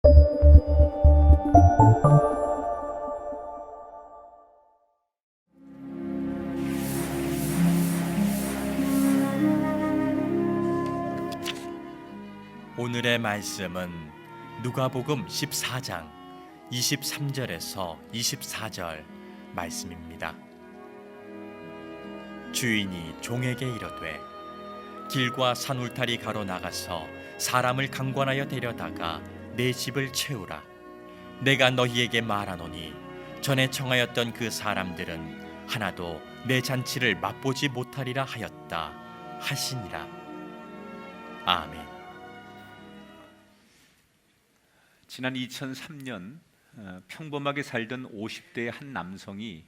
오늘의 말씀은 누가복음 14장 23절에서 24절 말씀입니다. 주인이 종에게 이르되 길과 산울타리 가로나가서 사람을 강권하여 데려다가 내 집을 채우라. 내가 너희에게 말하노니 전에 청하였던 그 사람들은 하나도 내 잔치를 맛보지 못하리라 하였다 하시니라. 아멘. 지난 2003년 평범하게 살던 50대의 한 남성이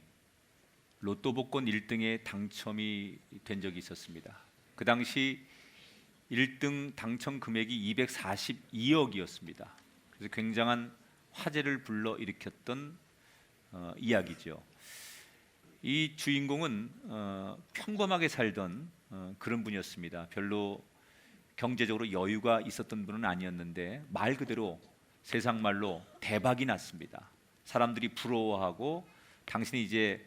로또 복권 1등에 당첨이 된 적이 있었습니다. 그 당시 1등 당첨 금액이 242억이었습니다. 그래서 굉장한 화제를 불러일으켰던 이야기죠. 이 주인공은 평범하게 살던 그런 분이었습니다. 별로 경제적으로 여유가 있었던 분은 아니었는데 말 그대로 세상 말로 대박이 났습니다. 사람들이 부러워하고 당신이 이제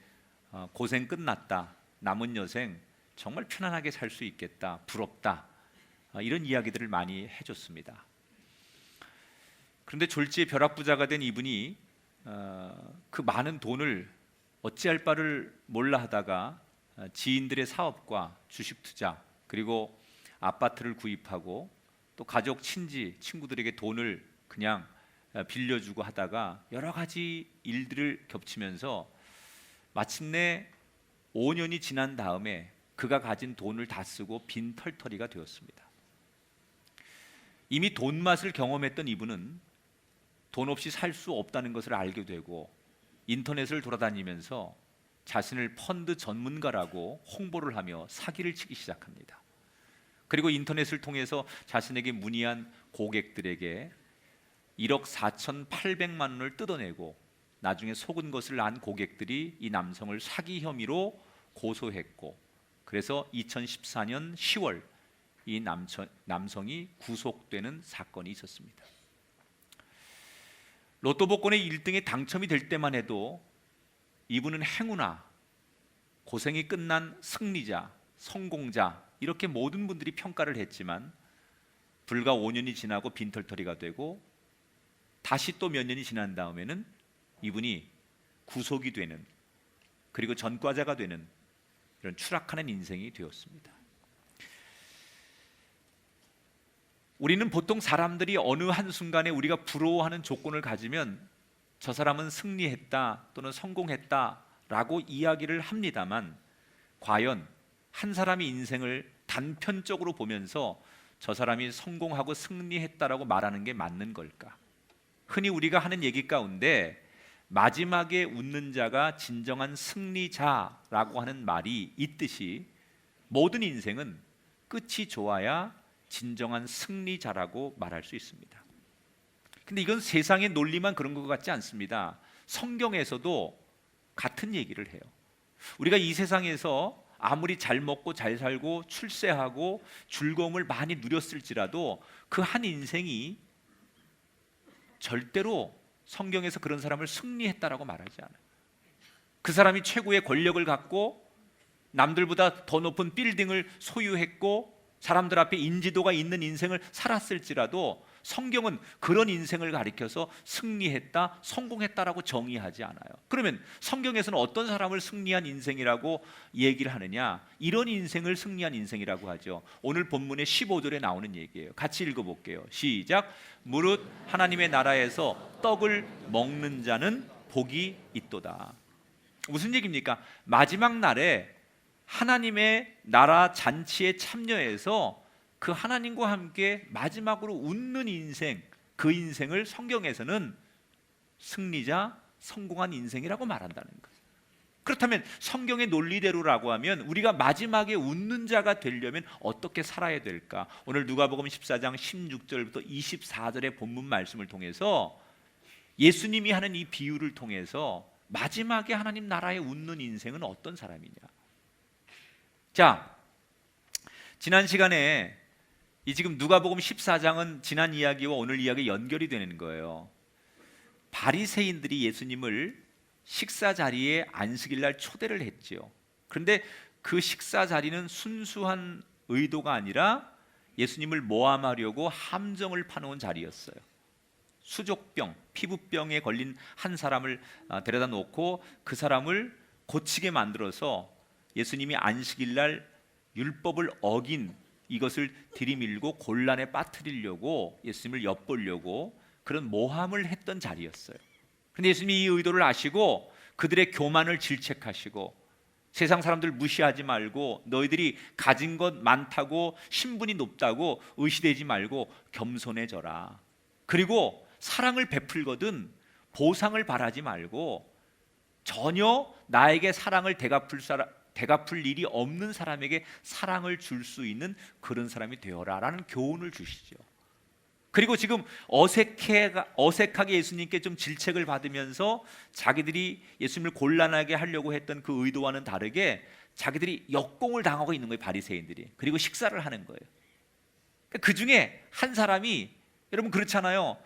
고생 끝났다, 남은 여생 정말 편안하게 살 수 있겠다, 부럽다, 이런 이야기들을 많이 해줬습니다. 그런데 졸지에 벼락부자가 된 이분이 그 많은 돈을 어찌할 바를 몰라 하다가 지인들의 사업과 주식 투자, 그리고 아파트를 구입하고 또 가족, 친지, 친구들에게 돈을 그냥 빌려주고 하다가 여러 가지 일들을 겹치면서 마침내 5년이 지난 다음에 그가 가진 돈을 다 쓰고 빈털터리가 되었습니다. 이미 돈 맛을 경험했던 이분은 돈 없이 살 수 없다는 것을 알게 되고 인터넷을 돌아다니면서 자신을 펀드 전문가라고 홍보를 하며 사기를 치기 시작합니다. 그리고 인터넷을 통해서 자신에게 문의한 고객들에게 1억 4,800만 원을 뜯어내고 나중에 속은 것을 안 고객들이 이 남성을 사기 혐의로 고소했고, 그래서 2014년 10월 이 남성이 구속되는 사건이 있었습니다. 로또 복권의 1등에 당첨이 될 때만 해도 이분은 행운아, 고생이 끝난 승리자, 성공자, 이렇게 모든 분들이 평가를 했지만 불과 5년이 지나고 빈털터리가 되고 다시 또 몇 년이 지난 다음에는 이분이 구속이 되는, 그리고 전과자가 되는 이런 추락하는 인생이 되었습니다. 우리는 보통 사람들이 어느 한순간에 우리가 부러워하는 조건을 가지면 저 사람은 승리했다 또는 성공했다라고 이야기를 합니다만, 과연 한 사람의 인생을 단편적으로 보면서 저 사람이 성공하고 승리했다라고 말하는 게 맞는 걸까? 흔히 우리가 하는 얘기 가운데 마지막에 웃는 자가 진정한 승리자라고 하는 말이 있듯이 모든 인생은 끝이 좋아야 진정한 승리자라고 말할 수 있습니다. 근데 이건 세상의 논리만 그런 것 같지 않습니다. 성경에서도 같은 얘기를 해요. 우리가 이 세상에서 아무리 잘 먹고 잘 살고 출세하고 즐거움을 많이 누렸을지라도 그 한 인생이 절대로 성경에서 그런 사람을 승리했다라고 말하지 않아요. 그 사람이 최고의 권력을 갖고 남들보다 더 높은 빌딩을 소유했고 사람들 앞에 인지도가 있는 인생을 살았을지라도 성경은 그런 인생을 가리켜서 승리했다, 성공했다라고 정의하지 않아요. 그러면 성경에서는 어떤 사람을 승리한 인생이라고 얘기를 하느냐? 이런 인생을 승리한 인생이라고 하죠. 오늘 본문의 15절에 나오는 얘기예요. 같이 읽어볼게요. 시작. 무릇 하나님의 나라에서 떡을 먹는 자는 복이 있도다. 무슨 얘기입니까? 마지막 날에 하나님의 나라 잔치에 참여해서 그 하나님과 함께 마지막으로 웃는 인생, 그 인생을 성경에서는 승리자, 성공한 인생이라고 말한다는 거예요. 그렇다면 성경의 논리대로라고 하면 우리가 마지막에 웃는 자가 되려면 어떻게 살아야 될까? 오늘 누가복음 14장 16절부터 24절의 본문 말씀을 통해서 예수님이 하는 이 비유를 통해서 마지막에 하나님 나라에 웃는 인생은 어떤 사람이냐? 자, 지난 시간에 이 지금 누가복음 14장은 지난 이야기와 오늘 이야기 연결이 되는 거예요. 바리새인들이 예수님을 식사 자리에 안식일 날 초대를 했지요. 그런데 그 식사 자리는 순수한 의도가 아니라 예수님을 모함하려고 함정을 파놓은 자리였어요. 수족병, 피부병에 걸린 한 사람을 데려다 놓고 그 사람을 고치게 만들어서 예수님이 안식일 날 율법을 어긴 이것을 들이밀고 곤란에 빠뜨리려고 예수님을 엿보려고 그런 모함을 했던 자리였어요. 그런데 예수님이 이 의도를 아시고 그들의 교만을 질책하시고 세상 사람들 무시하지 말고 너희들이 가진 것 많다고 신분이 높다고 의시되지 말고 겸손해져라. 그리고 사랑을 베풀거든 보상을 바라지 말고 전혀 나에게 사랑을 대갚을 일이 없는 사람에게 사랑을 줄 수 있는 그런 사람이 되어라라는 교훈을 주시죠. 그리고 지금 어색하게 예수님께 좀 질책을 받으면서 자기들이 예수님을 곤란하게 하려고 했던 그 의도와는 다르게 자기들이 역공을 당하고 있는 거예요, 바리새인들이. 그리고 식사를 하는 거예요. 그 중에 한 사람이, 여러분 그렇잖아요.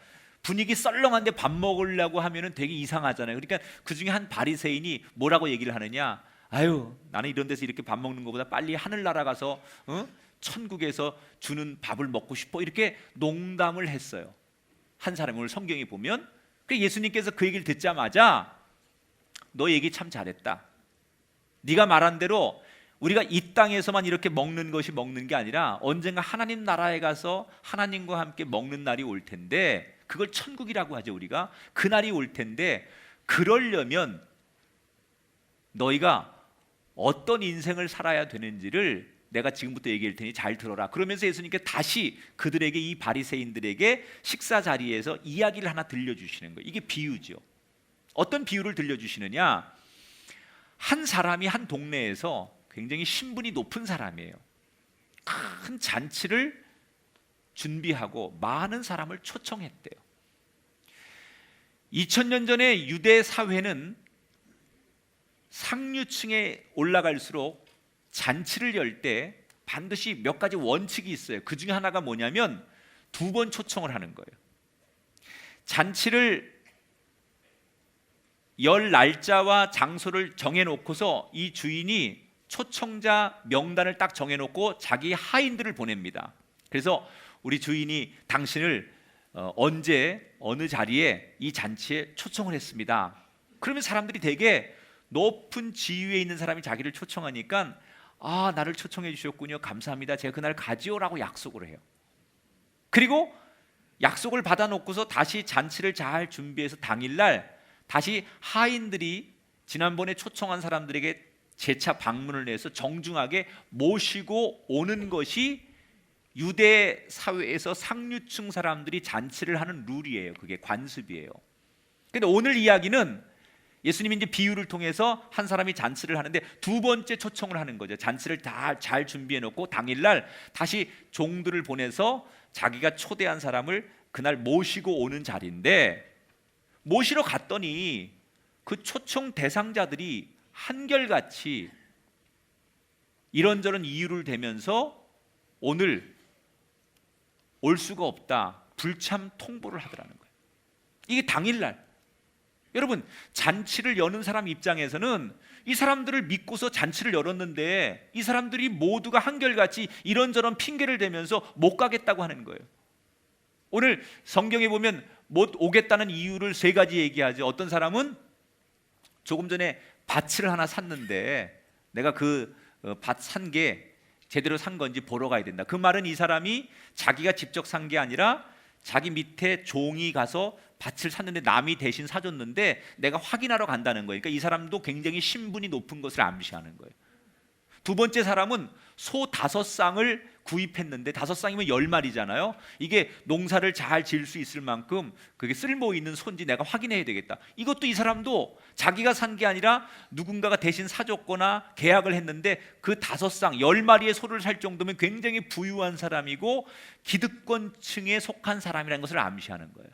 분위기 썰렁한데 밥 먹으려고 하면은 되게 이상하잖아요. 그러니까 그 중에 한 바리새인이 뭐라고 얘기를 하느냐? 아유, 나는 이런 데서 이렇게 밥 먹는 것보다 빨리 하늘나라 가서 천국에서 주는 밥을 먹고 싶어, 이렇게 농담을 했어요. 한 사람이. 오늘 성경에 보면 예수님께서 그 얘기를 듣자마자 너 얘기 참 잘했다. 네가 말한 대로 우리가 이 땅에서만 이렇게 먹는 것이 먹는 게 아니라 언젠가 하나님 나라에 가서 하나님과 함께 먹는 날이 올 텐데, 그걸 천국이라고 하죠. 우리가 그 날이 올 텐데, 그러려면 너희가 어떤 인생을 살아야 되는지를 내가 지금부터 얘기할 테니 잘 들어라. 그러면서 예수님께 다시 그들에게, 이 바리새인들에게 식사 자리에서 이야기를 하나 들려주시는 거예요. 이게 비유죠. 어떤 비유를 들려주시느냐? 한 사람이 한 동네에서 굉장히 신분이 높은 사람이에요. 큰 잔치를 준비하고 많은 사람을 초청했대요. 2000년 전에 유대 사회는 상류층에 올라갈수록 잔치를 열 때 반드시 몇 가지 원칙이 있어요. 그 중에 하나가 뭐냐면 2번 초청을 하는 거예요. 잔치를 열 날짜와 장소를 정해놓고서 이 주인이 초청자 명단을 딱 정해놓고 자기 하인들을 보냅니다. 그래서 우리 주인이 당신을 언제 어느 자리에 이 잔치에 초청을 했습니다. 그러면 사람들이 되게 높은 지위에 있는 사람이 자기를 초청하니까, 아, 나를 초청해 주셨군요, 감사합니다, 제가 그날 가지요라고 약속을 해요. 그리고 약속을 받아놓고서 다시 잔치를 잘 준비해서 당일날 다시 하인들이 지난번에 초청한 사람들에게 재차 방문을 해서 정중하게 모시고 오는 것이 유대 사회에서 상류층 사람들이 잔치를 하는 룰이에요. 그게 관습이에요. 근데 오늘 이야기는 예수님이 이제 비유를 통해서 한 사람이 잔치를 하는데 2번째 초청을 하는 거죠. 잔치를 다 잘 준비해 놓고 당일날 다시 종들을 보내서 자기가 초대한 사람을 그날 모시고 오는 자리인데, 모시러 갔더니 그 초청 대상자들이 한결같이 이런저런 이유를 대면서 오늘 올 수가 없다, 불참 통보를 하더라는 거예요. 이게 당일날. 여러분, 잔치를 여는 사람 입장에서는 이 사람들을 믿고서 잔치를 열었는데 이 사람들이 모두가 한결같이 이런저런 핑계를 대면서 못 가겠다고 하는 거예요. 오늘 성경에 보면 못 오겠다는 이유를 3가지 얘기하죠. 어떤 사람은 조금 전에 밭을 하나 샀는데 내가 그 밭 산 게 제대로 산 건지 보러 가야 된다. 그 말은 이 사람이 자기가 직접 산 게 아니라 자기 밑에 종이 가서 밭을 샀는데 남이 대신 사줬는데 내가 확인하러 간다는 거예요. 그러니까 이 사람도 굉장히 신분이 높은 것을 암시하는 거예요. 2번째 사람은 소 5쌍을 구입했는데 5쌍이면 10마리잖아요. 이게 농사를 잘 지을 수 있을 만큼 그게 쓸모 있는 소인지 내가 확인해야 되겠다. 이것도 이 사람도 자기가 산 게 아니라 누군가가 대신 사줬거나 계약을 했는데 그 5쌍 10마리의 소를 살 정도면 굉장히 부유한 사람이고 기득권층에 속한 사람이라는 것을 암시하는 거예요.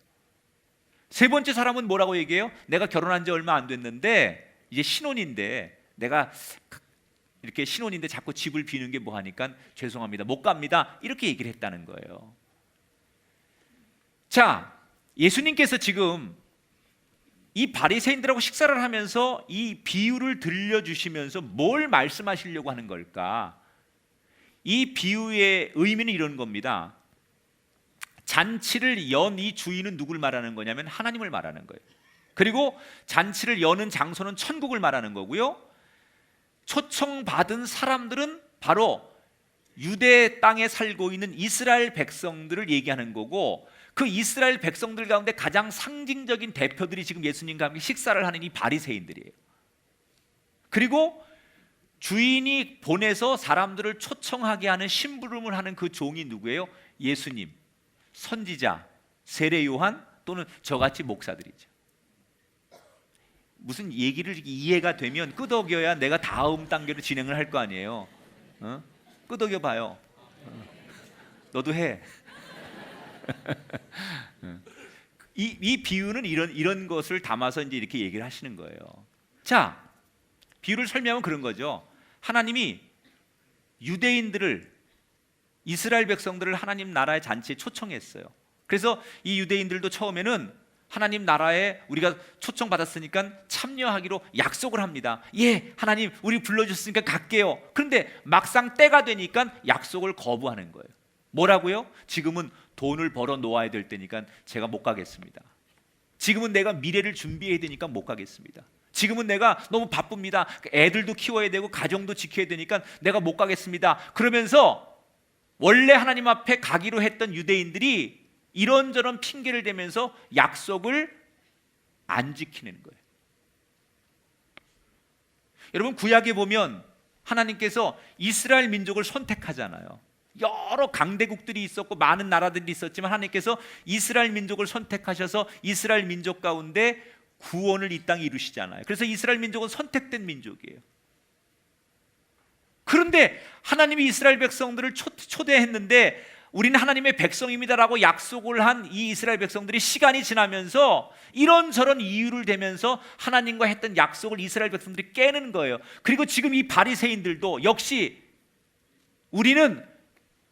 3번째 사람은 뭐라고 얘기해요? 내가 결혼한 지 얼마 안 됐는데 이제 신혼인데 내가 이렇게 신혼인데 자꾸 집을 비는 게 뭐 하니까 죄송합니다, 못 갑니다, 이렇게 얘기를 했다는 거예요. 자, 예수님께서 지금 이 바리새인들하고 식사를 하면서 이 비유를 들려주시면서 뭘 말씀하시려고 하는 걸까? 이 비유의 의미는 이런 겁니다. 잔치를 연 이 주인은 누굴 말하는 거냐면 하나님을 말하는 거예요. 그리고 잔치를 여는 장소는 천국을 말하는 거고요, 초청받은 사람들은 바로 유대 땅에 살고 있는 이스라엘 백성들을 얘기하는 거고, 그 이스라엘 백성들 가운데 가장 상징적인 대표들이 지금 예수님과 함께 식사를 하는 이 바리새인들이에요. 그리고 주인이 보내서 사람들을 초청하게 하는 심부름을 하는 그 종이 누구예요? 예수님, 선지자, 세례 요한, 또는 저같이 목사들이죠. 무슨 얘기를 이해가 되면 끄덕여야 내가 다음 단계로 진행을 할 거 아니에요. 끄덕여 봐요. 너도 해. 이 비유는 이런 것을 담아서 이제 이렇게 얘기를 하시는 거예요. 자, 비유를 설명하면 그런 거죠. 하나님이 유대인들을, 이스라엘 백성들을 하나님 나라의 잔치에 초청했어요. 그래서 이 유대인들도 처음에는 하나님 나라에 우리가 초청받았으니까 참여하기로 약속을 합니다. 예, 하나님 우리 불러주셨으니까 갈게요. 그런데 막상 때가 되니까 약속을 거부하는 거예요. 뭐라고요? 지금은 돈을 벌어 놓아야 될 때니까 제가 못 가겠습니다. 지금은 내가 미래를 준비해야 되니까 못 가겠습니다. 지금은 내가 너무 바쁩니다. 애들도 키워야 되고 가정도 지켜야 되니까 내가 못 가겠습니다. 그러면서 원래 하나님 앞에 가기로 했던 유대인들이 이런저런 핑계를 대면서 약속을 안 지키는 거예요. 여러분, 구약에 보면 하나님께서 이스라엘 민족을 선택하잖아요. 여러 강대국들이 있었고 많은 나라들이 있었지만 하나님께서 이스라엘 민족을 선택하셔서 이스라엘 민족 가운데 구원을 이 땅에 이루시잖아요. 그래서 이스라엘 민족은 선택된 민족이에요. 그런데 하나님이 이스라엘 백성들을 초대했는데 우리는 하나님의 백성입니다라고 약속을 한 이 이스라엘 백성들이 시간이 지나면서 이런저런 이유를 대면서 하나님과 했던 약속을 이스라엘 백성들이 깨는 거예요. 그리고 지금 이 바리새인들도 역시 우리는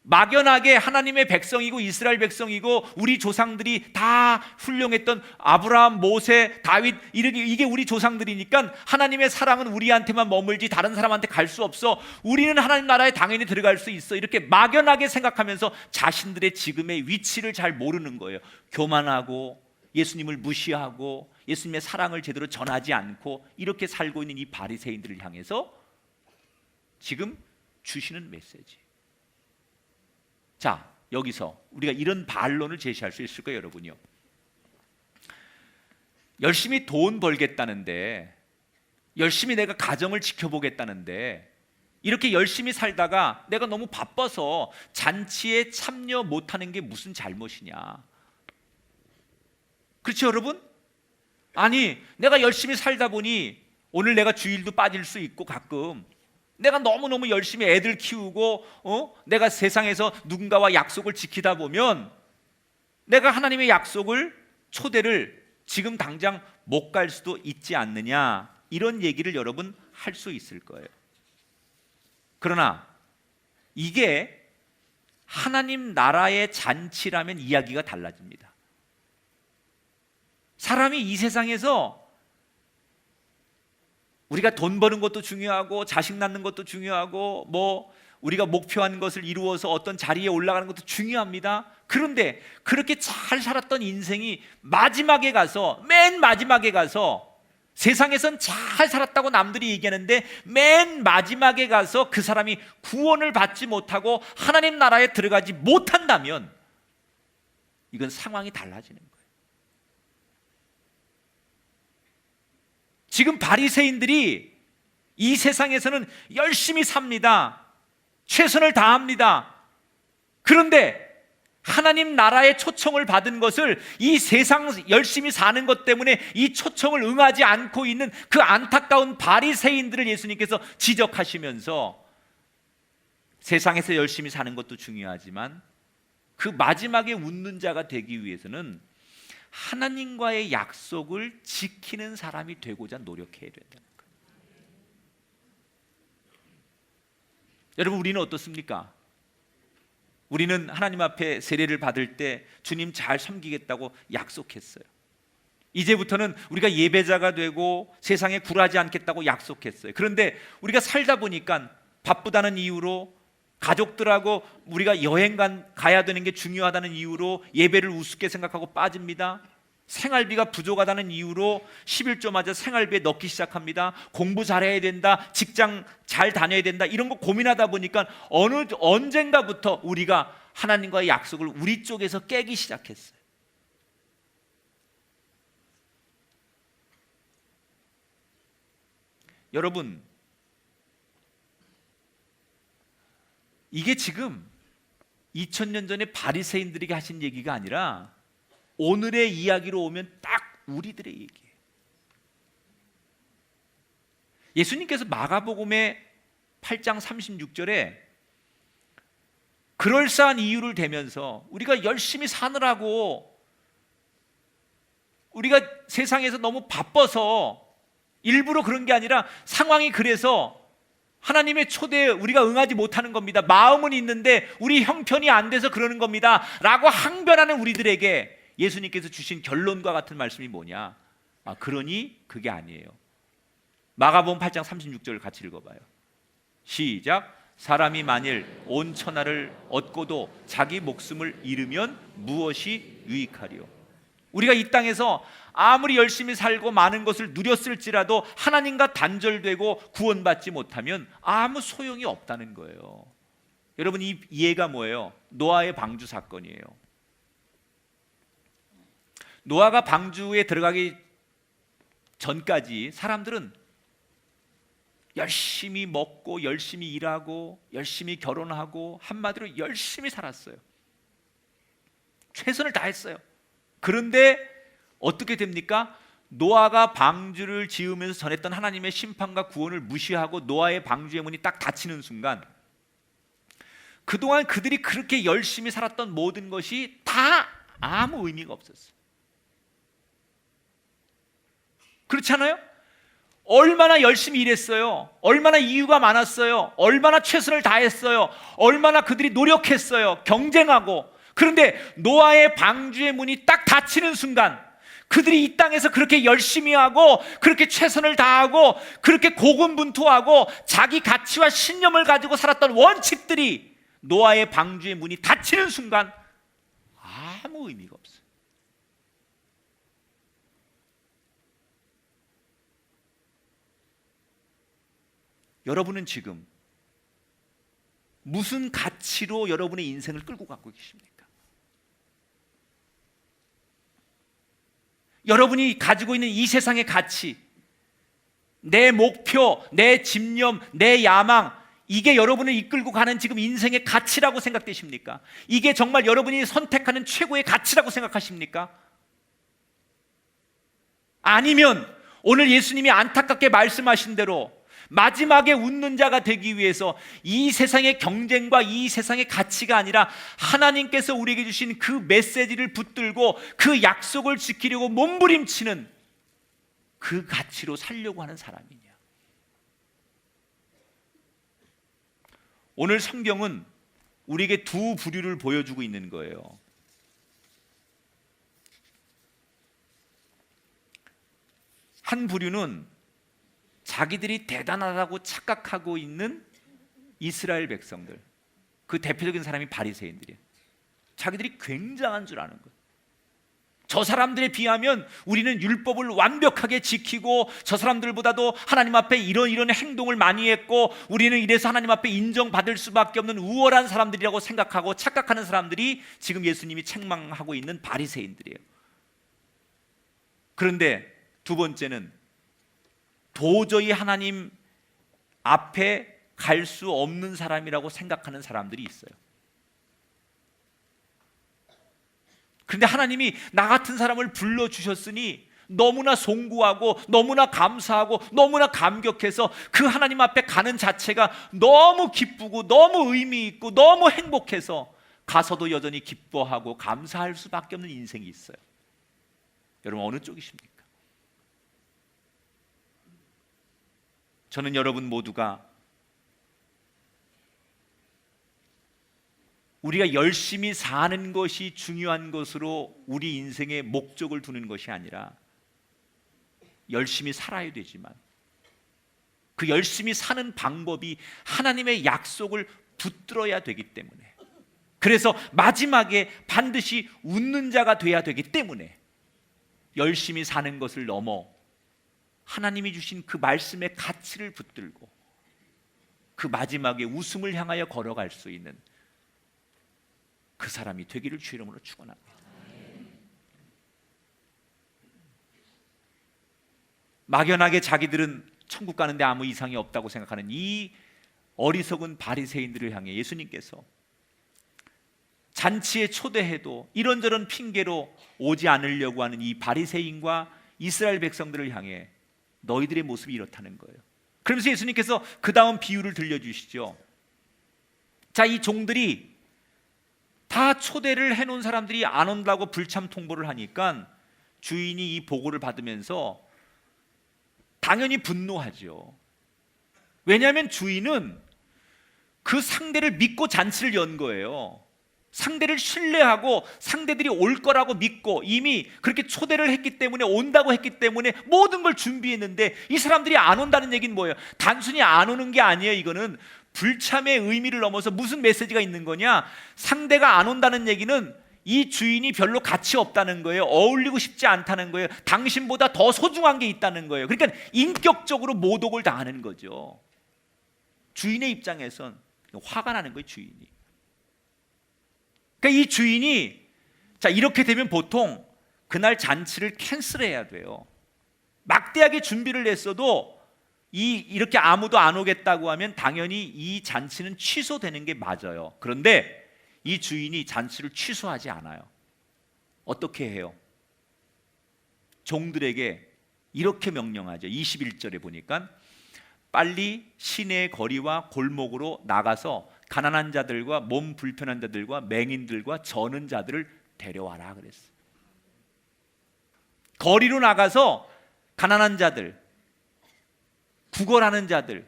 막연하게 하나님의 백성이고 이스라엘 백성이고 우리 조상들이 다 훌륭했던 아브라함, 모세, 다윗, 이게 우리 조상들이니까 하나님의 사랑은 우리한테만 머물지 다른 사람한테 갈 수 없어, 우리는 하나님 나라에 당연히 들어갈 수 있어, 이렇게 막연하게 생각하면서 자신들의 지금의 위치를 잘 모르는 거예요. 교만하고 예수님을 무시하고 예수님의 사랑을 제대로 전하지 않고 이렇게 살고 있는 이 바리새인들을 향해서 지금 주시는 메시지. 자, 여기서 우리가 이런 반론을 제시할 수 있을 거예요, 여러분요. 열심히 돈 벌겠다는데, 열심히 내가 가정을 지켜보겠다는데, 이렇게 열심히 살다가 내가 너무 바빠서 잔치에 참여 못하는 게 무슨 잘못이냐? 그렇죠, 여러분? 아니, 내가 열심히 살다 보니 오늘 내가 주일도 빠질 수 있고 가끔 내가 너무너무 열심히 애들 키우고 내가 세상에서 누군가와 약속을 지키다 보면 내가 하나님의 약속을, 초대를 지금 당장 못 갈 수도 있지 않느냐, 이런 얘기를 여러분 할 수 있을 거예요. 그러나 이게 하나님 나라의 잔치라면 이야기가 달라집니다. 사람이 이 세상에서 우리가 돈 버는 것도 중요하고 자식 낳는 것도 중요하고 뭐 우리가 목표한 것을 이루어서 어떤 자리에 올라가는 것도 중요합니다. 그런데 그렇게 잘 살았던 인생이 마지막에 가서, 맨 마지막에 가서, 세상에선 잘 살았다고 남들이 얘기하는데 맨 마지막에 가서 그 사람이 구원을 받지 못하고 하나님 나라에 들어가지 못한다면 이건 상황이 달라지는 거예요. 지금 바리새인들이 이 세상에서는 열심히 삽니다. 최선을 다합니다. 그런데 하나님 나라의 초청을 받은 것을, 이 세상 열심히 사는 것 때문에 이 초청을 응하지 않고 있는 그 안타까운 바리새인들을 예수님께서 지적하시면서 세상에서 열심히 사는 것도 중요하지만 그 마지막에 웃는 자가 되기 위해서는 하나님과의 약속을 지키는 사람이 되고자 노력해야 된다는 거예요. 여러분, 우리는 어떻습니까? 우리는 하나님 앞에 세례를 받을 때 주님 잘 섬기겠다고 약속했어요. 이제부터는 우리가 예배자가 되고 세상에 굴하지 않겠다고 약속했어요. 그런데 우리가 살다 보니까 바쁘다는 이유로, 가족들하고 우리가 여행 가야 되는 게 중요하다는 이유로 예배를 우습게 생각하고 빠집니다. 생활비가 부족하다는 이유로 11조마저 생활비에 넣기 시작합니다. 공부 잘해야 된다, 직장 잘 다녀야 된다, 이런 거 고민하다 보니까 언젠가부터 우리가 하나님과의 약속을 우리 쪽에서 깨기 시작했어요. 여러분, 이게 지금 2000년 전에 바리새인들에게 하신 얘기가 아니라 오늘의 이야기로 오면 딱 우리들의 얘기예요. 예수님께서 마가복음의 8장 36절에 그럴싸한 이유를 대면서 우리가 열심히 사느라고, 우리가 세상에서 너무 바빠서 일부러 그런 게 아니라 상황이 그래서 하나님의 초대에 우리가 응하지 못하는 겁니다. 마음은 있는데 우리 형편이 안 돼서 그러는 겁니다 라고 항변하는 우리들에게 예수님께서 주신 결론과 같은 말씀이 뭐냐? 그러니 그게 아니에요. 마가복음 8장 36절 같이 읽어봐요. 시작. 사람이 만일 온 천하를 얻고도 자기 목숨을 잃으면 무엇이 유익하리요? 우리가 이 땅에서 아무리 열심히 살고 많은 것을 누렸을지라도 하나님과 단절되고 구원받지 못하면 아무 소용이 없다는 거예요. 여러분, 이 이해가 뭐예요? 노아의 방주 사건이에요. 노아가 방주에 들어가기 전까지 사람들은 열심히 먹고 열심히 일하고 열심히 결혼하고 한마디로 열심히 살았어요. 최선을 다했어요. 그런데 어떻게 됩니까? 노아가 방주를 지으면서 전했던 하나님의 심판과 구원을 무시하고 노아의 방주의 문이 딱 닫히는 순간, 그동안 그들이 그렇게 열심히 살았던 모든 것이 다 아무 의미가 없었어요. 그렇지 않아요? 얼마나 열심히 일했어요. 얼마나 이유가 많았어요. 얼마나 최선을 다했어요. 얼마나 그들이 노력했어요. 경쟁하고. 그런데 노아의 방주의 문이 딱 닫히는 순간, 그들이 이 땅에서 그렇게 열심히 하고 그렇게 최선을 다하고 그렇게 고군분투하고 자기 가치와 신념을 가지고 살았던 원칙들이 노아의 방주의 문이 닫히는 순간 아무 의미가 없어요. 여러분은 지금 무슨 가치로 여러분의 인생을 끌고 가고 계십니까? 여러분이 가지고 있는 이 세상의 가치, 내 목표, 내 집념, 내 야망, 이게 여러분을 이끌고 가는 지금 인생의 가치라고 생각되십니까? 이게 정말 여러분이 선택하는 최고의 가치라고 생각하십니까? 아니면 오늘 예수님이 안타깝게 말씀하신 대로 마지막에 웃는 자가 되기 위해서 이 세상의 경쟁과 이 세상의 가치가 아니라 하나님께서 우리에게 주신 그 메시지를 붙들고 그 약속을 지키려고 몸부림치는 그 가치로 살려고 하는 사람이냐? 오늘 성경은 우리에게 두 부류를 보여주고 있는 거예요. 한 부류는 자기들이 대단하다고 착각하고 있는 이스라엘 백성들, 그 대표적인 사람이 바리새인들이에요. 자기들이 굉장한 줄 아는 거예요. 저 사람들에 비하면 우리는 율법을 완벽하게 지키고 저 사람들보다도 하나님 앞에 이런 행동을 많이 했고 우리는 이래서 하나님 앞에 인정받을 수밖에 없는 우월한 사람들이라고 생각하고 착각하는 사람들이 지금 예수님이 책망하고 있는 바리새인들이에요. 그런데 두 번째는 도저히 하나님 앞에 갈 수 없는 사람이라고 생각하는 사람들이 있어요. 그런데 하나님이 나 같은 사람을 불러주셨으니 너무나 송구하고 너무나 감사하고 너무나 감격해서 그 하나님 앞에 가는 자체가 너무 기쁘고 너무 의미 있고 너무 행복해서 가서도 여전히 기뻐하고 감사할 수밖에 없는 인생이 있어요. 여러분, 어느 쪽이십니까? 저는 여러분 모두가 우리가 열심히 사는 것이 중요한 것으로 우리 인생의 목적을 두는 것이 아니라 열심히 살아야 되지만 그 열심히 사는 방법이 하나님의 약속을 붙들어야 되기 때문에, 그래서 마지막에 반드시 웃는 자가 돼야 되기 때문에 열심히 사는 것을 넘어 하나님이 주신 그 말씀의 가치를 붙들고 그 마지막에 웃음을 향하여 걸어갈 수 있는 그 사람이 되기를 주 이름으로 축원합니다. 막연하게 자기들은 천국 가는데 아무 이상이 없다고 생각하는 이 어리석은 바리새인들을 향해 예수님께서 잔치에 초대해도 이런저런 핑계로 오지 않으려고 하는 이 바리새인과 이스라엘 백성들을 향해 너희들의 모습이 이렇다는 거예요. 그러면서 예수님께서 그 다음 비유를 들려주시죠. 자, 이 종들이 다 초대를 해놓은 사람들이 안 온다고 불참 통보를 하니까 주인이 이 보고를 받으면서 당연히 분노하죠. 왜냐하면 주인은 그 상대를 믿고 잔치를 연 거예요. 상대를 신뢰하고 상대들이 올 거라고 믿고 이미 그렇게 초대를 했기 때문에, 온다고 했기 때문에 모든 걸 준비했는데 이 사람들이 안 온다는 얘기는 뭐예요? 단순히 안 오는 게 아니에요. 이거는 불참의 의미를 넘어서 무슨 메시지가 있는 거냐? 상대가 안 온다는 얘기는 이 주인이 별로 가치 없다는 거예요. 어울리고 싶지 않다는 거예요. 당신보다 더 소중한 게 있다는 거예요. 그러니까 인격적으로 모독을 당하는 거죠. 주인의 입장에선 화가 나는 거예요, 주인이. 그러니까 이 주인이 자, 이렇게 되면 보통 그날 잔치를 캔슬해야 돼요. 막대하게 준비를 했어도 이렇게 아무도 안 오겠다고 하면 당연히 이 잔치는 취소되는 게 맞아요. 그런데 이 주인이 잔치를 취소하지 않아요. 어떻게 해요? 종들에게 이렇게 명령하죠. 21절에 보니까 빨리 시내의 거리와 골목으로 나가서 가난한 자들과 몸 불편한 자들과 맹인들과 저는 자들을 데려와라 그랬어요. 거리로 나가서 가난한 자들, 구걸하는 자들,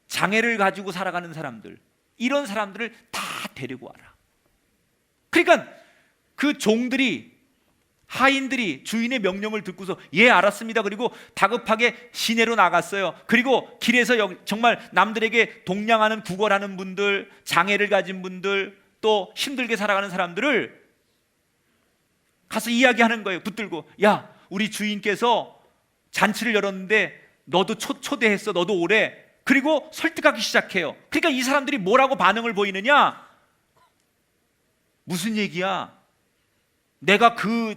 장애를 가지고 살아가는 사람들, 이런 사람들을 다 데리고 와라. 그러니까 그 종들이, 하인들이 주인의 명령을 듣고서 예 알았습니다. 그리고 다급하게 시내로 나갔어요. 그리고 길에서 정말 남들에게 동냥하는, 구걸하는 분들, 장애를 가진 분들, 또 힘들게 살아가는 사람들을 가서 이야기하는 거예요. 붙들고, 야, 우리 주인께서 잔치를 열었는데 너도 초대했어, 너도 오래. 그리고 설득하기 시작해요. 그러니까 이 사람들이 뭐라고 반응을 보이느냐? 무슨 얘기야? 내가 그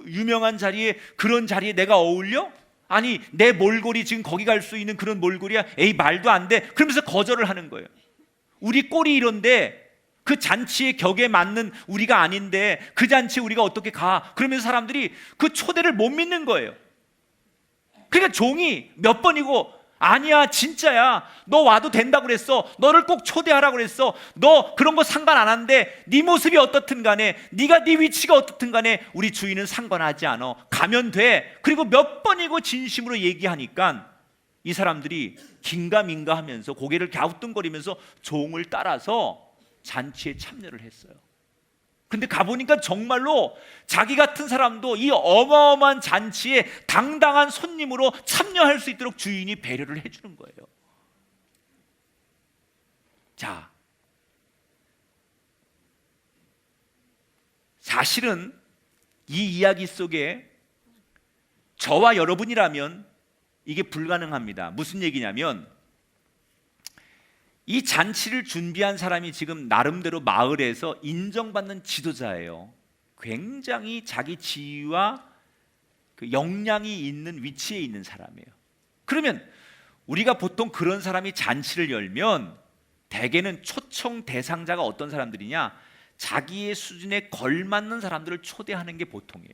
유명한 자리에, 그런 자리에 내가 어울려? 아니, 내 몰골이 지금 거기 갈 수 있는 그런 몰골이야? 에이, 말도 안 돼. 그러면서 거절을 하는 거예요. 우리 꼴이 이런데 그 잔치의 격에 맞는 우리가 아닌데 그 잔치에 우리가 어떻게 가? 그러면서 사람들이 그 초대를 못 믿는 거예요. 그러니까 종이 몇 번이고 아니야, 진짜야, 너 와도 된다고 그랬어, 너를 꼭 초대하라고 그랬어, 너 그런 거 상관 안 한대, 네 모습이 어떻든 간에, 네가 네 위치가 어떻든 간에 우리 주인은 상관하지 않아, 가면 돼. 그리고 몇 번이고 진심으로 얘기하니까 이 사람들이 긴가민가 하면서 고개를 갸우뚱거리면서 종을 따라서 잔치에 참여를 했어요. 근데 가보니까 정말로 자기 같은 사람도 이 어마어마한 잔치에 당당한 손님으로 참여할 수 있도록 주인이 배려를 해주는 거예요. 자, 사실은 이 이야기 속에 저와 여러분이라면 이게 불가능합니다. 무슨 얘기냐면 이 잔치를 준비한 사람이 지금 나름대로 마을에서 인정받는 지도자예요. 굉장히 자기 지위와 그 역량이 있는 위치에 있는 사람이에요. 그러면 우리가 보통 그런 사람이 잔치를 열면 대개는 초청 대상자가 어떤 사람들이냐? 자기의 수준에 걸맞는 사람들을 초대하는 게 보통이에요.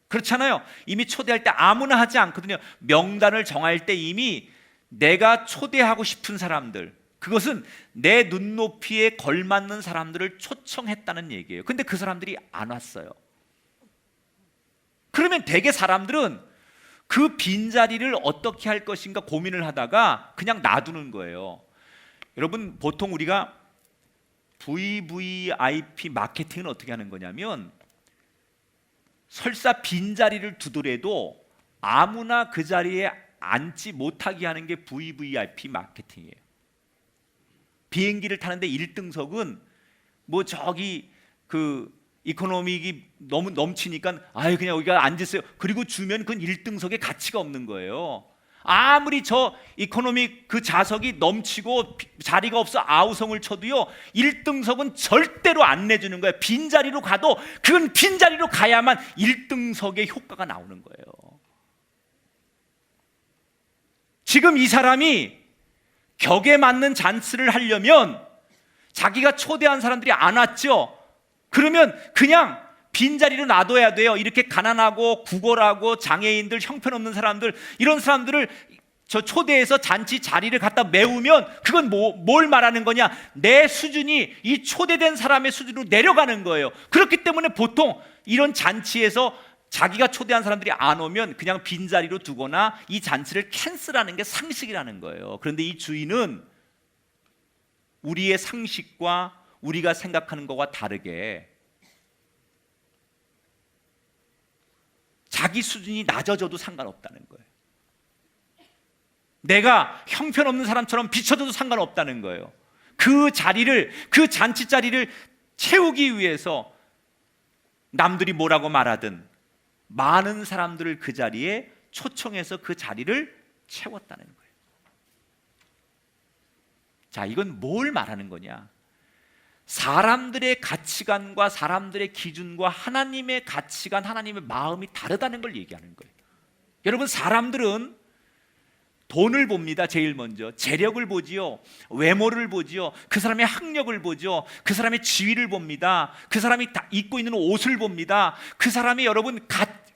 그렇잖아요. 이미 초대할 때 아무나 하지 않거든요. 명단을 정할 때 이미 내가 초대하고 싶은 사람들, 그것은 내 눈높이에 걸맞는 사람들을 초청했다는 얘기예요. 근데 그 사람들이 안 왔어요. 그러면 대개 사람들은 그 빈자리를 어떻게 할 것인가 고민을 하다가 그냥 놔두는 거예요. 여러분, 보통 우리가 VVIP 마케팅은 어떻게 하는 거냐면, 설사 빈자리를 두더라도 아무나 그 자리에 앉지 못하게 하는 게 VVIP 마케팅이에요. 비행기를 타는데 1등석은 뭐 저기 그 이코노믹이 너무 넘치니까 아유 그냥 여기가 앉으세요. 그리고 주면 그건 1등석의 가치가 없는 거예요. 아무리 저 이코노믹 그 좌석이 넘치고 자리가 없어 아우성을 쳐도요, 1등석은 절대로 안 내주는 거예요. 빈자리로 가도 그건 빈자리로 가야만 1등석의 효과가 나오는 거예요. 지금 이 사람이 격에 맞는 잔치를 하려면 자기가 초대한 사람들이 안 왔죠? 그러면 그냥 빈자리로 놔둬야 돼요. 이렇게 가난하고 구걸하고 장애인들, 형편없는 사람들, 이런 사람들을 저 초대해서 잔치 자리를 갖다 메우면 그건 뭘 말하는 거냐? 내 수준이 이 초대된 사람의 수준으로 내려가는 거예요. 그렇기 때문에 보통 이런 잔치에서 자기가 초대한 사람들이 안 오면 그냥 빈자리로 두거나 이 잔치를 캔슬하는 게 상식이라는 거예요. 그런데 이 주인은 우리의 상식과 우리가 생각하는 것과 다르게 자기 수준이 낮아져도 상관없다는 거예요. 내가 형편없는 사람처럼 비춰져도 상관없다는 거예요. 그 자리를, 그 잔치 자리를 채우기 위해서 남들이 뭐라고 말하든 많은 사람들을 그 자리에 초청해서 그 자리를 채웠다는 거예요. 자, 이건 뭘 말하는 거냐? 사람들의 가치관과 사람들의 기준과 하나님의 가치관, 하나님의 마음이 다르다는 걸 얘기하는 거예요. 여러분, 사람들은 돈을 봅니다. 제일 먼저 재력을 보지요, 외모를 보지요, 그 사람의 학력을 보죠, 그 사람의 지위를 봅니다, 그 사람이 입고 있는 옷을 봅니다, 그 사람이 여러분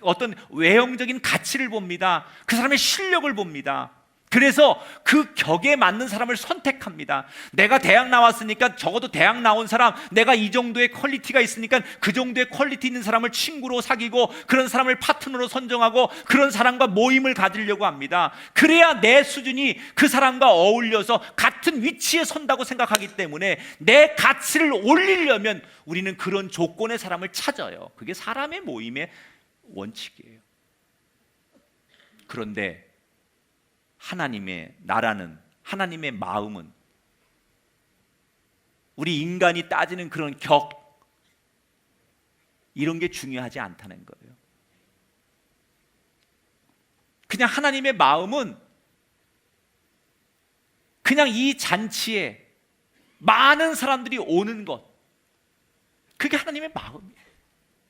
어떤 외형적인 가치를 봅니다, 그 사람의 실력을 봅니다. 그래서 그 격에 맞는 사람을 선택합니다. 내가 대학 나왔으니까 적어도 대학 나온 사람, 내가 이 정도의 퀄리티가 있으니까 그 정도의 퀄리티 있는 사람을 친구로 사귀고 그런 사람을 파트너로 선정하고 그런 사람과 모임을 가지려고 합니다. 그래야 내 수준이 그 사람과 어울려서 같은 위치에 선다고 생각하기 때문에 내 가치를 올리려면 우리는 그런 조건의 사람을 찾아요. 그게 사람의 모임의 원칙이에요. 그런데 하나님의 나라는, 하나님의 마음은 우리 인간이 따지는 그런 격, 이런 게 중요하지 않다는 거예요. 그냥 하나님의 마음은 그냥 이 잔치에 많은 사람들이 오는 것, 그게 하나님의 마음이에요.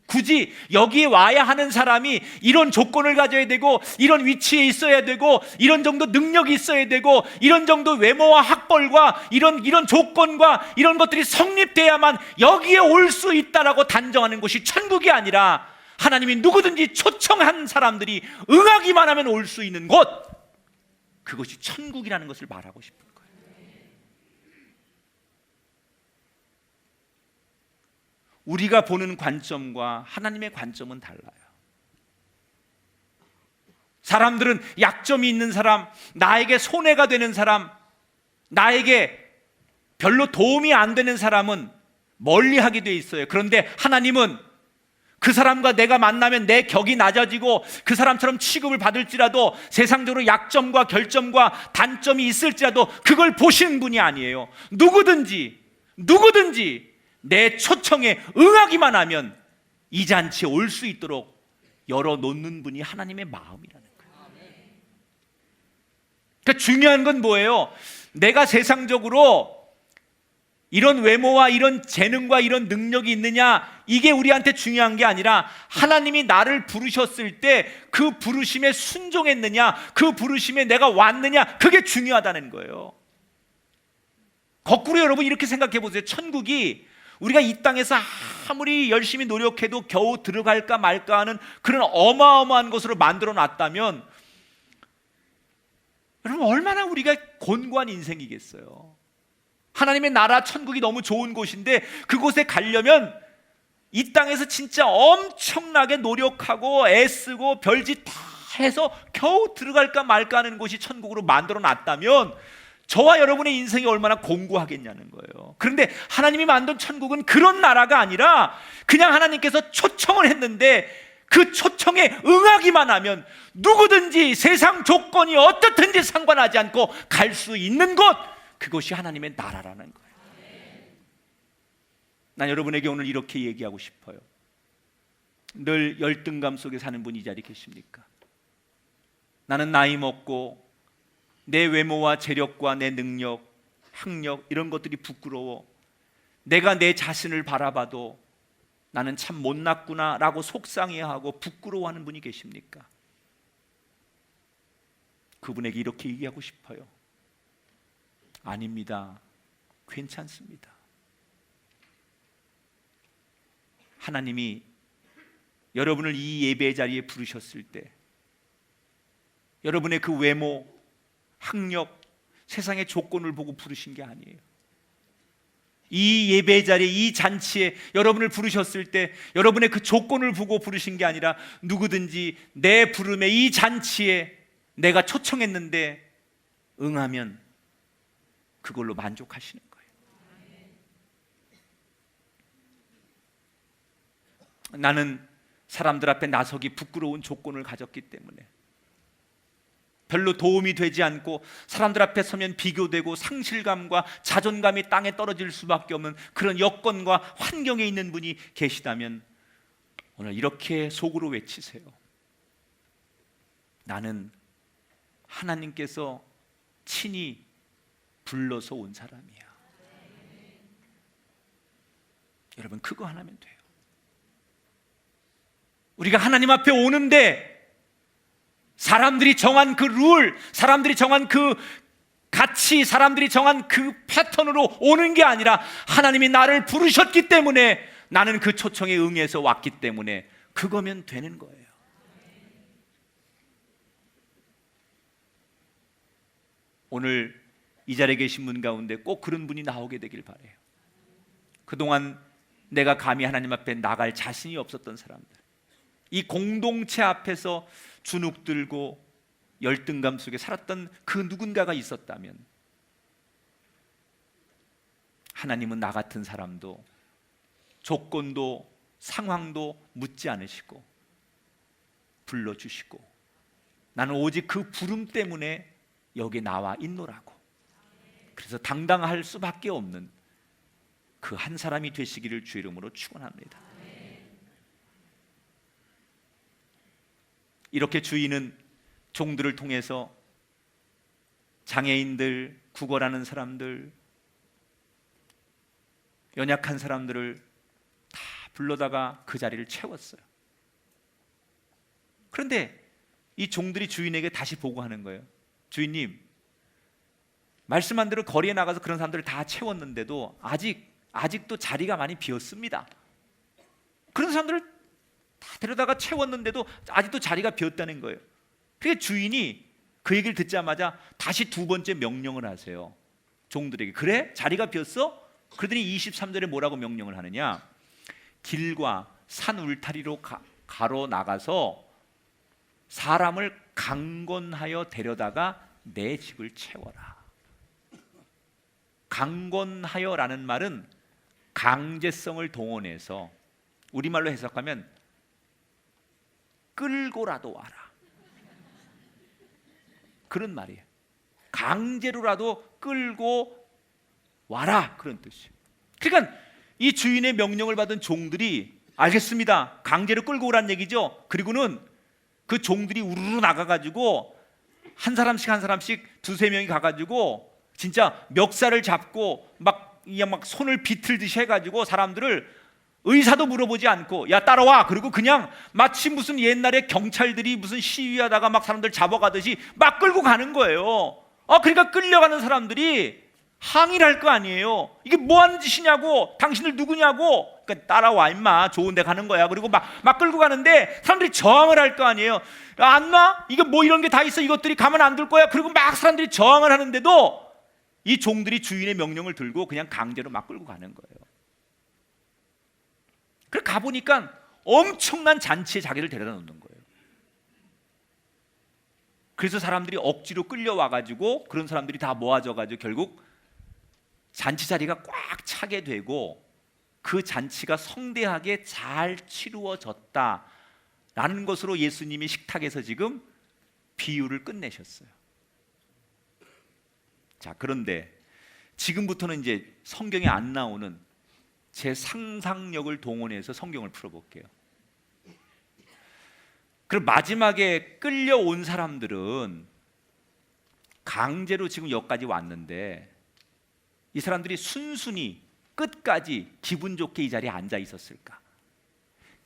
굳이 여기에 와야 하는 사람이 이런 조건을 가져야 되고 이런 위치에 있어야 되고 이런 정도 능력이 있어야 되고 이런 정도 외모와 학벌과 이런 조건과 이런 것들이 성립돼야만 여기에 올 수 있다라고 단정하는 것이 천국이 아니라, 하나님이 누구든지 초청한 사람들이 응하기만 하면 올 수 있는 곳, 그것이 천국이라는 것을 말하고 싶은 거예요. 우리가 보는 관점과 하나님의 관점은 달라요. 사람들은 약점이 있는 사람, 나에게 손해가 되는 사람, 나에게 별로 도움이 안 되는 사람은 멀리하게 돼 있어요. 그런데 하나님은 그 사람과 내가 만나면 내 격이 낮아지고 그 사람처럼 취급을 받을지라도 세상적으로 약점과 결점과 단점이 있을지라도 그걸 보시는 분이 아니에요. 누구든지 내 초청에 응하기만 하면 이 잔치에 올 수 있도록 열어놓는 분이 하나님의 마음이라는 거예요. 그러니까 중요한 건 뭐예요? 내가 세상적으로 이런 외모와 이런 재능과 이런 능력이 있느냐, 이게 우리한테 중요한 게 아니라 하나님이 나를 부르셨을 때 그 부르심에 순종했느냐, 그 부르심에 내가 왔느냐, 그게 중요하다는 거예요. 거꾸로 여러분 이렇게 생각해 보세요. 천국이 우리가 이 땅에서 아무리 열심히 노력해도 겨우 들어갈까 말까 하는 그런 어마어마한 것으로 만들어 놨다면 여러분 얼마나 우리가 곤고한 인생이겠어요. 하나님의 나라 천국이 너무 좋은 곳인데 그곳에 가려면 이 땅에서 진짜 엄청나게 노력하고 애쓰고 별짓 다 해서 겨우 들어갈까 말까 하는 곳이 천국으로 만들어 놨다면 저와 여러분의 인생이 얼마나 공고하겠냐는 거예요. 그런데 하나님이 만든 천국은 그런 나라가 아니라 그냥 하나님께서 초청을 했는데 그 초청에 응하기만 하면 누구든지 세상 조건이 어떻든지 상관하지 않고 갈 수 있는 곳, 그것이 하나님의 나라라는 거예요. 난 여러분에게 오늘 이렇게 얘기하고 싶어요. 늘 열등감 속에 사는 분이 이 자리에 계십니까? 나는 나이 먹고 내 외모와 재력과 내 능력, 학력 이런 것들이 부끄러워. 내가 내 자신을 바라봐도 나는 참 못났구나 라고 속상해하고 부끄러워하는 분이 계십니까? 그분에게 이렇게 얘기하고 싶어요. 아닙니다. 괜찮습니다. 하나님이 여러분을 이 예배의 자리에 부르셨을 때 여러분의 그 외모, 학력, 세상의 조건을 보고 부르신 게 아니에요. 이 예배 자리에, 이 잔치에 여러분을 부르셨을 때 여러분의 그 조건을 보고 부르신 게 아니라 누구든지 내 부름에, 이 잔치에 내가 초청했는데 응하면 그걸로 만족하시는 거예요. 나는 사람들 앞에 나서기 부끄러운 조건을 가졌기 때문에 별로 도움이 되지 않고 사람들 앞에 서면 비교되고 상실감과 자존감이 땅에 떨어질 수밖에 없는 그런 여건과 환경에 있는 분이 계시다면 오늘 이렇게 속으로 외치세요. 나는 하나님께서 친히 불러서 온 사람이야. 여러분, 그거 하나면 돼요. 우리가 하나님 앞에 오는데 사람들이 정한 그 룰, 사람들이 정한 그 가치, 사람들이 정한 그 패턴으로 오는 게 아니라 하나님이 나를 부르셨기 때문에 나는 그 초청에 응해서 왔기 때문에 그거면 되는 거예요. 오늘 이 자리에 계신 분 가운데 꼭 그런 분이 나오게 되길 바라요. 그동안 내가 감히 하나님 앞에 나갈 자신이 없었던 사람들, 이 공동체 앞에서 주눅들고 열등감 속에 살았던 그 누군가가 있었다면 하나님은 나 같은 사람도 조건도 상황도 묻지 않으시고 불러주시고 나는 오직 그 부름 때문에 여기 나와 있노라고. 그래서 당당할 수밖에 없는 그 한 사람이 되시기를 주의 이름으로 축원합니다. 이렇게 주인은 종들을 통해서 장애인들, 구걸하는 사람들, 연약한 사람들을 다 불러다가 그 자리를 채웠어요. 그런데 이 종들이 주인에게 다시 보고하는 거예요. 주인님, 말씀한 대로 거리에 나가서 그런 사람들을 다 채웠는데도 아직도 자리가 많이 비었습니다. 그런 사람들을 다 데려다가 채웠는데도 아직도 자리가 비었다는 거예요. 그래서 주인이 그 얘기를 듣자마자 다시 두 번째 명령을 하세요. 종들에게. 그래? 자리가 비었어? 그러더니 23절에 뭐라고 명령을 하느냐? 길과 산 울타리로 가로 나가서 사람을 강권하여 데려다가 내 집을 채워라. 강권하여라는 말은 강제성을 동원해서 우리말로 해석하면 끌고라도 와라, 그런 말이에요. 강제로라도 끌고 와라, 그런 뜻이에요. 그러니까 이 주인의 명령을 받은 종들이 알겠습니다, 강제로 끌고 오란 얘기죠. 그리고는 그 종들이 우르르 나가가지고 한 사람씩 두세 명이 가가지고 진짜 멱살을 잡고 막 손을 비틀듯이 해가지고 사람들을 의사도 물어보지 않고 야 따라와, 그리고 그냥 마치 무슨 옛날에 경찰들이 무슨 시위하다가 막 사람들 잡아가듯이 막 끌고 가는 거예요. 그러니까 끌려가는 사람들이 항의를 할 거 아니에요. 이게 뭐 하는 짓이냐고, 당신들 누구냐고. 그러니까 따라와 임마, 좋은 데 가는 거야. 그리고 막 끌고 가는데 사람들이 저항을 할 거 아니에요. 안 놔? 이게 뭐 이런 게 다 있어, 이것들이 가만 안 둘 거야. 그리고 막 사람들이 저항을 하는데도 이 종들이 주인의 명령을 들고 그냥 강제로 막 끌고 가는 거예요. 그래 가보니까 엄청난 잔치에 자기를 데려다 놓는 거예요. 그래서 사람들이 억지로 끌려와 가지고 그런 사람들이 다 모아져 가지고 결국 잔치 자리가 꽉 차게 되고 그 잔치가 성대하게 잘 치루어졌다라는 것으로 예수님이 식탁에서 지금 비유를 끝내셨어요. 자, 그런데 지금부터는 이제 성경에 안 나오는 제 상상력을 동원해서 성경을 풀어볼게요. 그럼 마지막에 끌려온 사람들은 강제로 지금 여기까지 왔는데 이 사람들이 순순히 끝까지 기분 좋게 이 자리에 앉아 있었을까?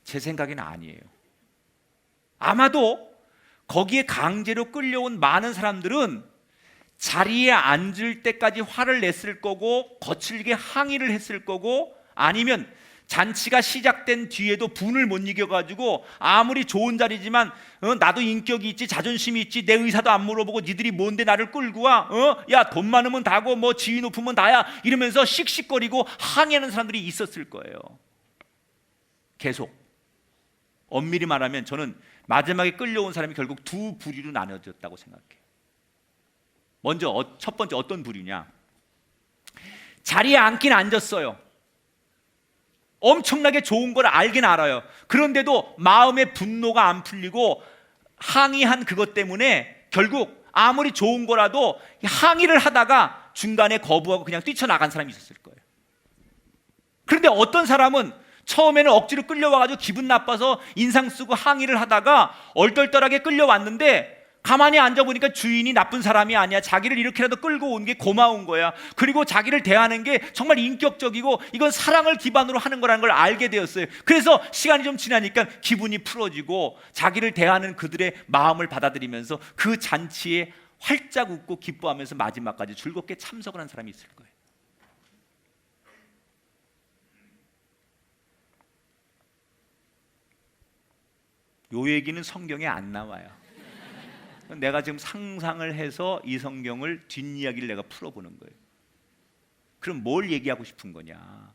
제 생각에는 아니에요. 아마도 거기에 강제로 끌려온 많은 사람들은 자리에 앉을 때까지 화를 냈을 거고 거칠게 항의를 했을 거고 아니면 잔치가 시작된 뒤에도 분을 못 이겨가지고 아무리 좋은 자리지만 나도 인격이 있지 자존심이 있지 내 의사도 안 물어보고 니들이 뭔데 나를 끌고 와? 야, 돈 많으면 다고 뭐 지위 높으면 다야 이러면서 씩씩거리고 항의하는 사람들이 있었을 거예요. 계속 엄밀히 말하면 저는 마지막에 끌려온 사람이 결국 두 부류로 나눠졌다고 생각해요. 먼저 첫 번째 어떤 부류냐? 자리에 앉긴 앉았어요. 엄청나게 좋은 걸 알긴 알아요. 그런데도 마음의 분노가 안 풀리고 항의한 그것 때문에 결국 아무리 좋은 거라도 항의를 하다가 중간에 거부하고 그냥 뛰쳐나간 사람이 있었을 거예요. 그런데 어떤 사람은 처음에는 억지로 끌려와가지고 기분 나빠서 인상 쓰고 항의를 하다가 얼떨떨하게 끌려왔는데 가만히 앉아보니까 주인이 나쁜 사람이 아니야. 자기를 이렇게라도 끌고 온 게 고마운 거야. 그리고 자기를 대하는 게 정말 인격적이고 이건 사랑을 기반으로 하는 거라는 걸 알게 되었어요. 그래서 시간이 좀 지나니까 기분이 풀어지고 자기를 대하는 그들의 마음을 받아들이면서 그 잔치에 활짝 웃고 기뻐하면서 마지막까지 즐겁게 참석을 한 사람이 있을 거예요. 요 얘기는 성경에 안 나와요. 내가 지금 상상을 해서 이 성경을 뒷이야기를 내가 풀어보는 거예요. 그럼 뭘 얘기하고 싶은 거냐?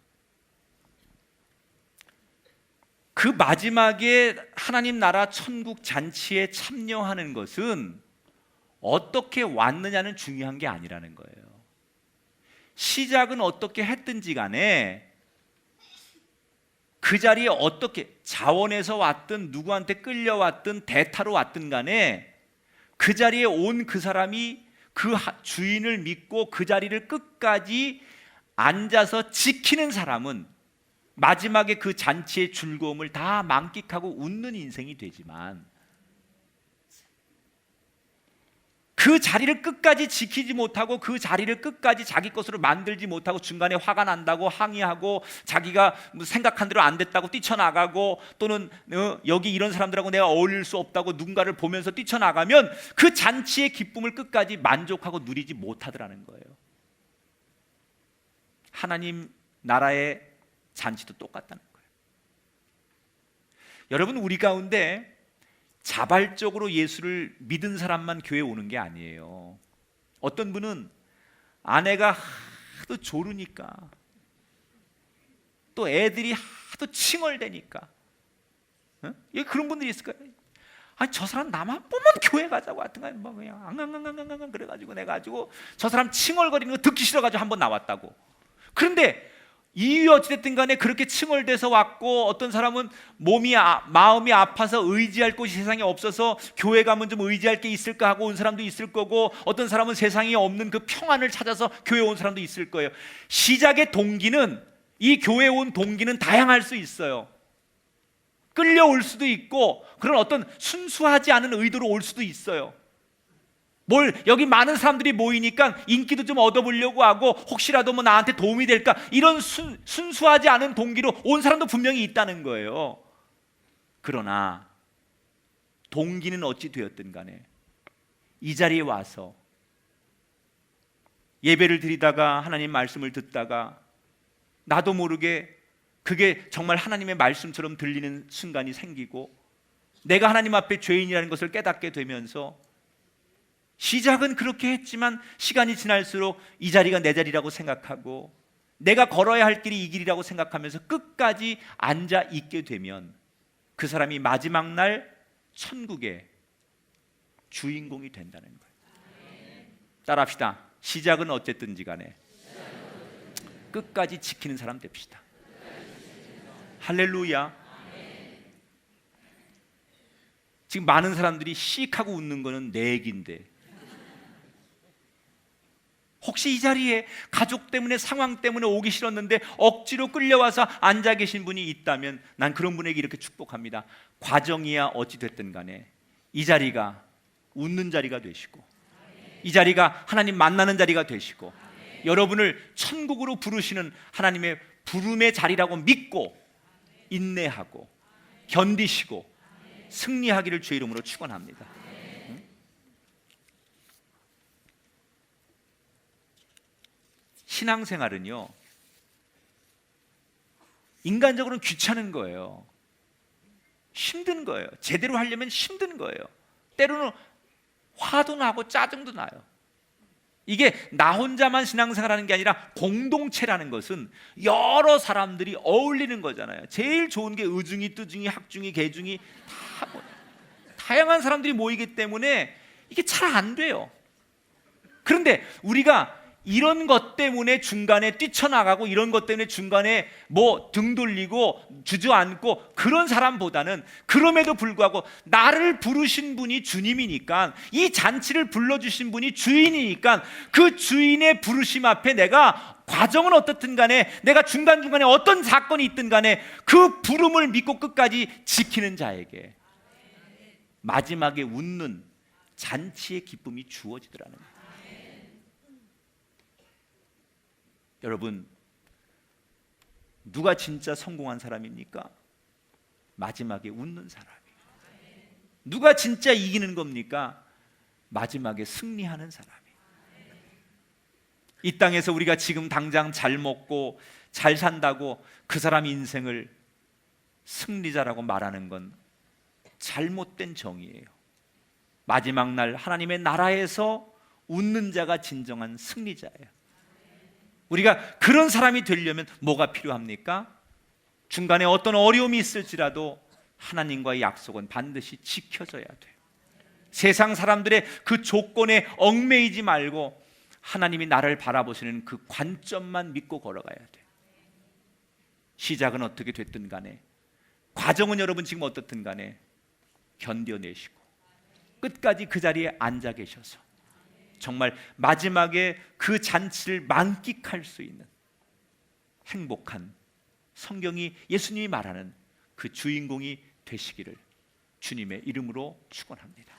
그 마지막에 하나님 나라 천국 잔치에 참여하는 것은 어떻게 왔느냐는 중요한 게 아니라는 거예요. 시작은 어떻게 했든지 간에 그 자리에 어떻게 자원에서 왔든 누구한테 끌려왔든 대타로 왔든 간에 그 자리에 온 그 사람이 그 주인을 믿고 그 자리를 끝까지 앉아서 지키는 사람은 마지막에 그 잔치의 즐거움을 다 만끽하고 웃는 인생이 되지만 그 자리를 끝까지 지키지 못하고 그 자리를 끝까지 자기 것으로 만들지 못하고 중간에 화가 난다고 항의하고 자기가 생각한 대로 안 됐다고 뛰쳐나가고 또는 여기 이런 사람들하고 내가 어울릴 수 없다고 누군가를 보면서 뛰쳐나가면 그 잔치의 기쁨을 끝까지 만족하고 누리지 못하더라는 거예요. 하나님 나라의 잔치도 똑같다는 거예요. 여러분, 우리 가운데 자발적으로 예수를 믿은 사람만 교회에 오는 게 아니에요. 어떤 분은 아내가 하도 조르니까 또 애들이 하도 칭얼대니까 그런 분들이 있을 거예요. 아니, 저 사람 나만 보면 교회 가자고 하여튼 뭐 그냥 앙앙앙앙앙 그래가지고 내가 가지고 저 사람 칭얼거리는 거 듣기 싫어가지고 한번 나왔다고. 그런데 이유 어찌됐든 간에 그렇게 칭얼대서 왔고 어떤 사람은 마음이 아파서 의지할 곳이 세상에 없어서 교회 가면 좀 의지할 게 있을까 하고 온 사람도 있을 거고 어떤 사람은 세상에 없는 그 평안을 찾아서 교회에 온 사람도 있을 거예요. 시작의 동기는 이 교회에 온 동기는 다양할 수 있어요. 끌려올 수도 있고 그런 어떤 순수하지 않은 의도로 올 수도 있어요. 여기 많은 사람들이 모이니까 인기도 좀 얻어보려고 하고 혹시라도 뭐 나한테 도움이 될까 이런 순수하지 않은 동기로 온 사람도 분명히 있다는 거예요. 그러나 동기는 어찌 되었든 간에 이 자리에 와서 예배를 드리다가 하나님 말씀을 듣다가 나도 모르게 그게 정말 하나님의 말씀처럼 들리는 순간이 생기고 내가 하나님 앞에 죄인이라는 것을 깨닫게 되면서 시작은 그렇게 했지만 시간이 지날수록 이 자리가 내 자리라고 생각하고 내가 걸어야 할 길이 이 길이라고 생각하면서 끝까지 앉아 있게 되면 그 사람이 마지막 날 천국에 주인공이 된다는 거예요. 따라합시다. 시작은 어쨌든지 간에 끝까지 지키는 사람 됩시다. 할렐루야. 지금 많은 사람들이 씩 하고 웃는 거는 내 얘기인데, 혹시 이 자리에 가족 때문에 상황 때문에 오기 싫었는데 억지로 끌려와서 앉아 계신 분이 있다면 난 그런 분에게 이렇게 축복합니다. 과정이야 어찌 됐든 간에 이 자리가 웃는 자리가 되시고, 이 자리가 하나님 만나는 자리가 되시고, 여러분을 천국으로 부르시는 하나님의 부름의 자리라고 믿고 인내하고 견디시고 승리하기를 주의 이름으로 축원합니다. 신앙생활은요, 인간적으로는 귀찮은 거예요. 힘든 거예요. 제대로 하려면 힘든 거예요. 때로는 화도 나고 짜증도 나요. 이게 나 혼자만 신앙생활하는 게 아니라 공동체라는 것은 여러 사람들이 어울리는 거잖아요. 제일 좋은 게 의중이, 뜨중이, 학중이, 개중이 다 다양한 사람들이 모이기 때문에 이게 잘 안 돼요. 그런데 우리가 이런 것 때문에 중간에 뛰쳐나가고 이런 것 때문에 중간에 뭐 등 돌리고 주저앉고 그런 사람보다는, 그럼에도 불구하고 나를 부르신 분이 주님이니까, 이 잔치를 불러주신 분이 주인이니까 그 주인의 부르심 앞에 내가 과정은 어떻든 간에, 내가 중간중간에 어떤 사건이 있든 간에 그 부름을 믿고 끝까지 지키는 자에게 마지막에 웃는 잔치의 기쁨이 주어지더라는 거예요. 여러분, 누가 진짜 성공한 사람입니까? 마지막에 웃는 사람이에요. 누가 진짜 이기는 겁니까? 마지막에 승리하는 사람이에요. 이 땅에서 우리가 지금 당장 잘 먹고 잘 산다고 그 사람 인생을 승리자라고 말하는 건 잘못된 정의예요. 마지막 날 하나님의 나라에서 웃는 자가 진정한 승리자예요. 우리가 그런 사람이 되려면 뭐가 필요합니까? 중간에 어떤 어려움이 있을지라도 하나님과의 약속은 반드시 지켜져야 돼요. 세상 사람들의 그 조건에 얽매이지 말고 하나님이 나를 바라보시는 그 관점만 믿고 걸어가야 돼요. 시작은 어떻게 됐든 간에, 과정은 여러분 지금 어떻든 간에 견뎌내시고 끝까지 그 자리에 앉아 계셔서 정말 마지막에 그 잔치를 만끽할 수 있는 행복한, 성경이, 예수님이 말하는 그 주인공이 되시기를 주님의 이름으로 축원합니다.